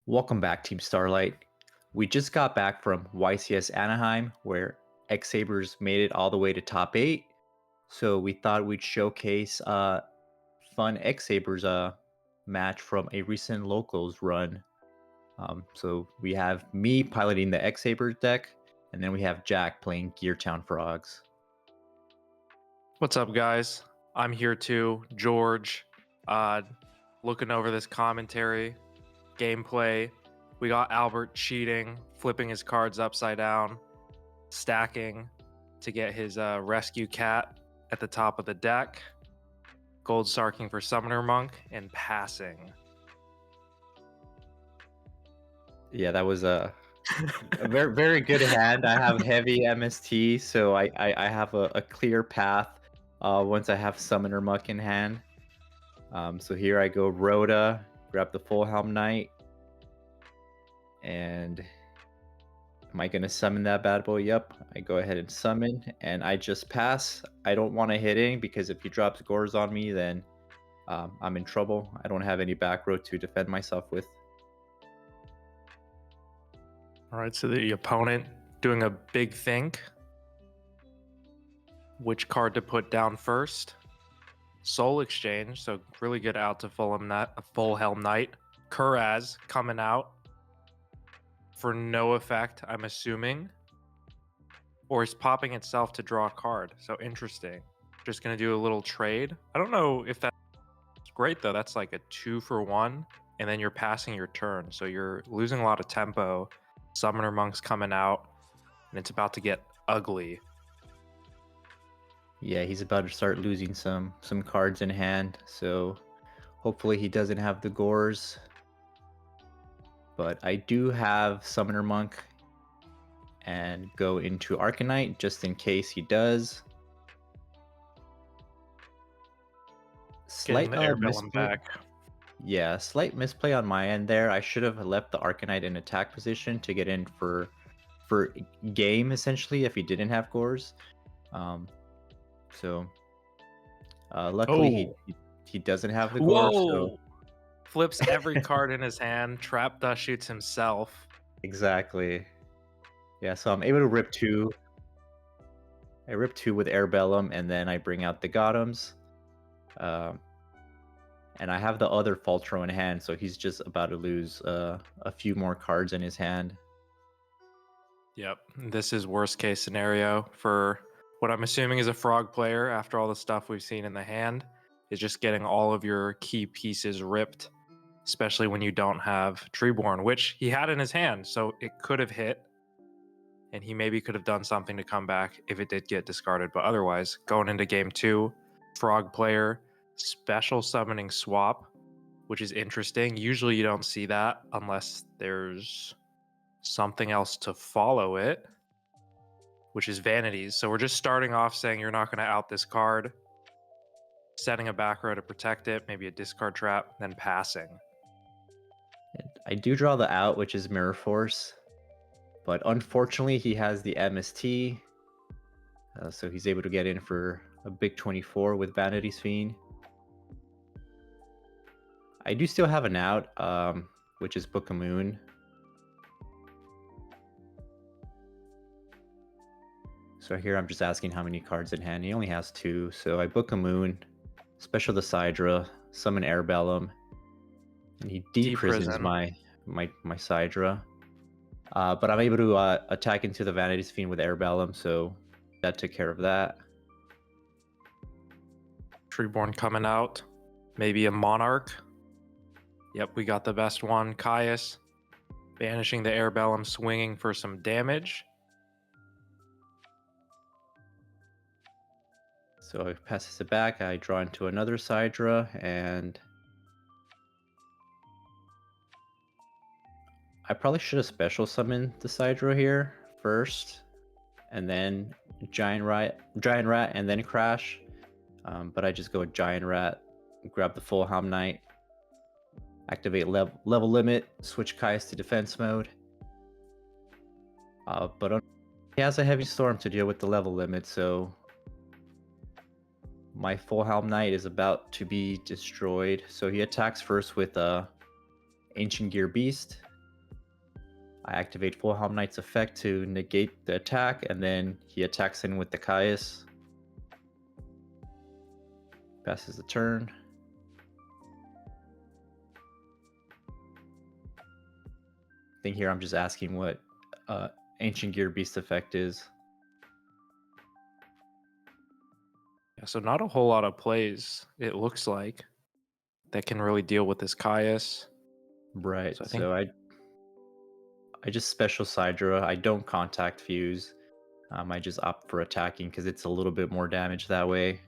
Welcome back, Team Starlight. We just got back from YCS Anaheim, where X-Sabers made it all the way to top 8. So we thought we'd showcase a fun X-Sabers match from a recent locals run. So we have me piloting the X-Sabers deck, and then we have Jack playing Geartown Frogs. What's up, guys? I'm here too, George. Looking over this commentary, gameplay. We got Albert cheating, flipping his cards upside down, stacking to get his rescue cat at the top of the deck, gold sarking for Summoner Monk, and passing. Yeah, that was a very, very good hand. I have heavy MST, so I have a clear path once I have Summoner Muck in hand. So here I go Rhoda, grab the Full Helm Knight, and am I going to summon that bad boy? Yep, I go ahead and summon, and I just pass. I don't want to hit in because if he drops Gores on me, then I'm in trouble. I don't have any back row to defend myself with. All right, so the opponent doing a big think. Which card to put down first? Soul Exchange, so really good out to Full Helm Knight. Kuraz coming out for no effect, I'm assuming. Or is popping itself to draw a card. So interesting. Just going to do a little trade. I don't know if that's great, though. That's like a 2-for-1, and then you're passing your turn. So you're losing a lot of tempo. Summoner Monk's coming out, and it's about to get ugly. Yeah, he's about to start losing some cards in hand, so hopefully he doesn't have the Gores. But I do have Summoner Monk and go into Arcanite just in case he does. Getting the Airbellum back. Yeah, slight misplay on my end there. I should have left the Arcanite in attack position to get in for game, essentially, if he didn't have Gores. Luckily he doesn't have the Gores. So flips every card in his hand. Trap Dust shoots himself. Exactly. Yeah, so I'm able to rip 2. I rip 2 with Airbellum, and then I bring out the Gotems. And I have the other Faltro in hand, so he's just about to lose a few more cards in his hand. Yep, this is worst case scenario for what I'm assuming is a Frog player after all the stuff we've seen in the hand, is just getting all of your key pieces ripped, especially when you don't have Treeborn, which he had in his hand, so it could have hit, and he maybe could have done something to come back if it did get discarded. But otherwise, going into game 2, Frog player, special summoning swap, which is interesting. Usually you don't see that unless there's something else to follow it, which is Vanities. So we're just starting off saying you're not going to out this card, setting a back row to protect it, maybe a discard trap, then passing. I do draw the out, which is Mirror Force, but unfortunately he has the MST, so he's able to get in for a big 24 with Vanity's Fiend. I do still have an out, which is Book of Moon. So here I'm just asking how many cards in hand. He only has 2, so I Book a Moon, special the Sidra, summon Airbellum, and he de-prisons my Sidra. But I'm able to attack into the Vanity's Fiend with Airbellum, so that took care of that. Treeborn coming out, maybe a Monarch. Yep, we got the best one. Caius banishing the Airbellum, swinging for some damage. So he passes it back. I draw into another Sidra, and I probably should have special summoned the Sidra here first, and then Giant Rat, and then Crash. But I just go with Giant Rat, grab the Full Helm Knight, activate level limit, switch Caius to defense mode. But he has a Heavy Storm to deal with the level limit, so my Full Helm Knight is about to be destroyed. So he attacks first with Ancient Gear Beast, I activate Full Helm Knight's effect to negate the attack, and then he attacks in with the Caius. Passes the turn. I think here I'm just asking what Ancient Gear Beast effect is. Yeah, so not a whole lot of plays, it looks like, that can really deal with this Caius. Right. So I think I just special Sidra. I don't contact fuse. I just opt for attacking because it's a little bit more damage that way.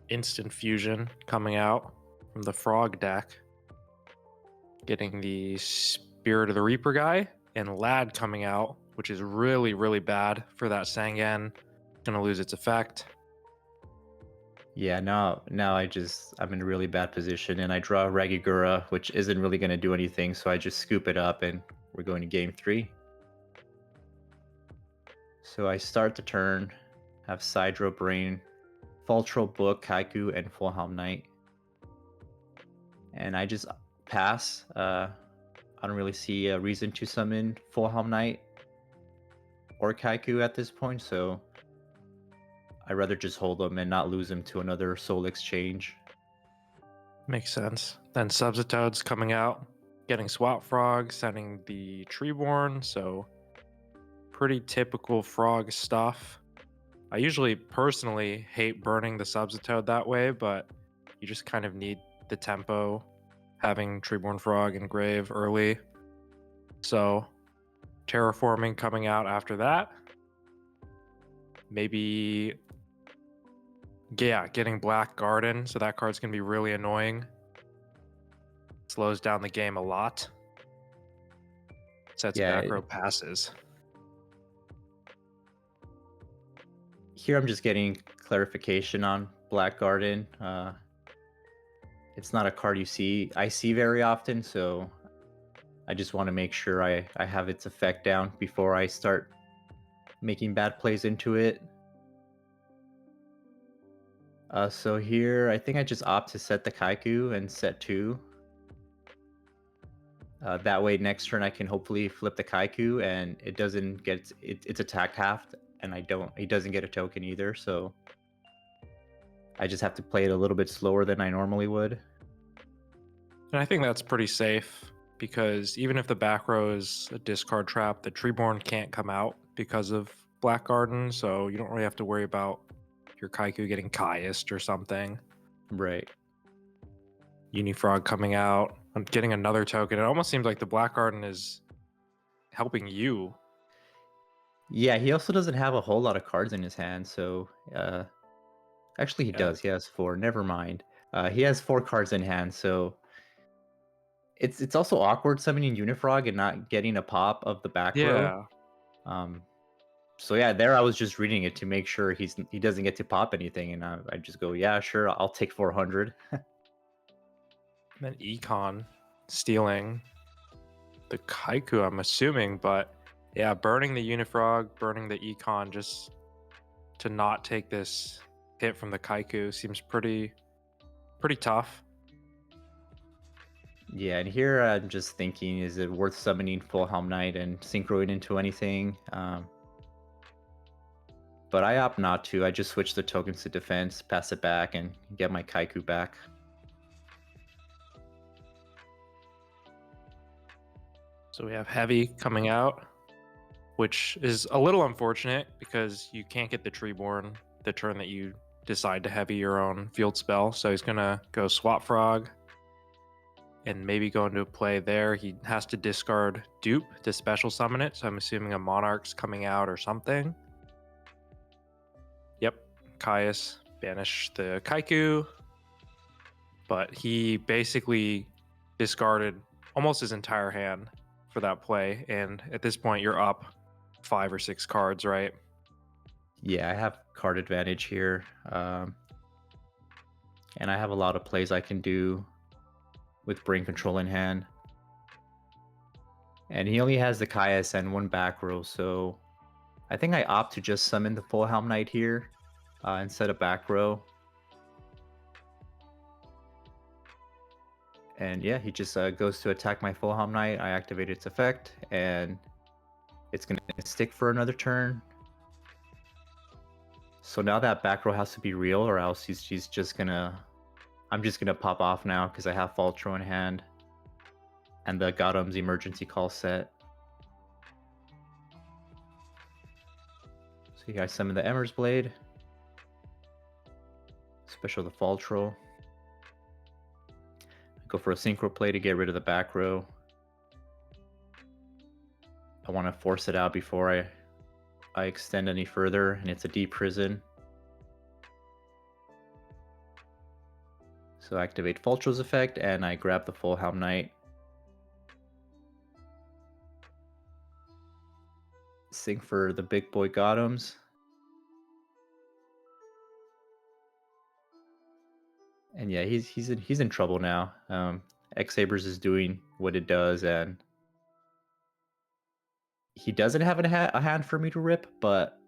instant fusion coming out from the frog deck. Getting the Spirit of the Reaper guy, and Lad coming out, which is really, really bad for that Sangan. Gonna lose its effect. Yeah, now I'm in a really bad position, and I draw Ragigura, which isn't really going to do anything, so I just scoop it up, and we're going to game 3. So I start the turn, have Sidro Brain, Fultral Book, Kaiku, and Full Helm Knight. And I just pass. I don't really see a reason to summon Full Helm Knight or Kaiku at this point, so I'd rather just hold them and not lose them to another soul exchange. Makes sense. Then Subsitoad's coming out, getting Swap Frog, sending the Treeborn, so pretty typical frog stuff. I usually personally hate burning the Subsitoad that way, but you just kind of need the tempo having Treeborn Frog and Grave early. So Terraforming coming out after that. Maybe, yeah, getting Black Garden, so that card's gonna be really annoying. Slows down the game a lot. Sets back row passes. Here I'm just getting clarification on Black Garden. It's not a card I see very often, so I just want to make sure I have its effect down before I start making bad plays into it. So here, I think I just opt to set the Kaiku and set 2. That way, next turn I can hopefully flip the Kaiku, and it doesn't get its attack halved, and it doesn't get a token either. So I just have to play it a little bit slower than I normally would. And I think that's pretty safe, because even if the back row is a discard trap, the Treeborn can't come out because of Black Garden, so you don't really have to worry about your Kaiku getting Caiused or something. Right. Unifrog coming out, getting another token. It almost seems like the Black Garden is helping you. Yeah, he also doesn't have a whole lot of cards in his hand, so actually he does. He has 4. Never mind. He has 4 cards in hand, so it's also awkward summoning Unifrog and not getting a pop of the back row. So yeah, there I was just reading it to make sure he doesn't get to pop anything, and I just go, yeah, sure, I'll take 400. Then Econ stealing the Kaiku, I'm assuming, but yeah, burning the Unifrog, burning the Econ just to not take this hit from the Kaiku seems pretty tough. Yeah, and here I'm just thinking, is it worth summoning Full Helm Knight and synchroing into anything? But I opt not to. I just switch the tokens to defense, pass it back, and get my Kaiku back. So we have Heavy coming out, which is a little unfortunate because you can't get the Treeborn the turn that you decide to Heavy your own field spell. So he's going to go Swap Frog and maybe go into a play there. He has to discard Dupe to special summon it. So I'm assuming a Monarch's coming out or something. Yep, Caius banished the Kaiku, but he basically discarded almost his entire hand for that play, and at this point you're up 5 or 6 cards, right? Yeah, I have card advantage here, and I have a lot of plays I can do with Brain Control in hand. And he only has the Caius and 1 back row, so I think I opt to just summon the Full Helm Knight here instead of back row. And yeah, he just goes to attack my Fulham Knight. I activate its effect, and it's going to stick for another turn. So now that back row has to be real, or else he's just going to... I'm just going to pop off now because I have Faltro in hand. And the Gotham's emergency call set. So you guys summon the Emmer's Blade. Special the Faltro. Go for a synchro play to get rid of the back row. I want to force it out before I extend any further, and it's a deep prison. So I activate Faltro's effect, and I grab the Fulham Knight. Sync for the big boy Gotham's. And yeah, he's in trouble now. X-Sabers is doing what it does, and he doesn't have a hand for me to rip, but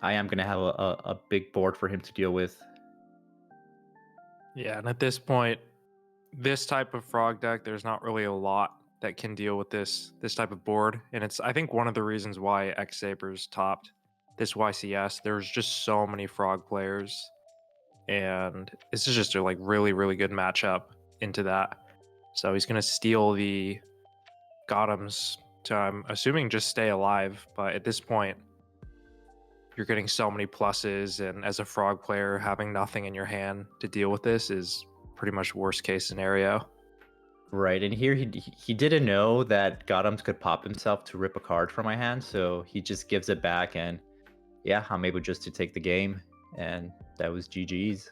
I am gonna have a big board for him to deal with. Yeah, and at this point, this type of frog deck, there's not really a lot that can deal with this type of board, and it's, I think, one of the reasons why X-Sabers topped this YCS. There's just so many frog players, and this is just a like really good matchup into that. So he's gonna steal the Gotham's to, I'm assuming, just stay alive. But at this point, you're getting so many pluses, and as a frog player, having nothing in your hand to deal with this is pretty much worst case scenario. Right, and here he didn't know that Gotham's could pop himself to rip a card from my hand, so he just gives it back, and yeah, I'm able just to take the game, and that was GG's.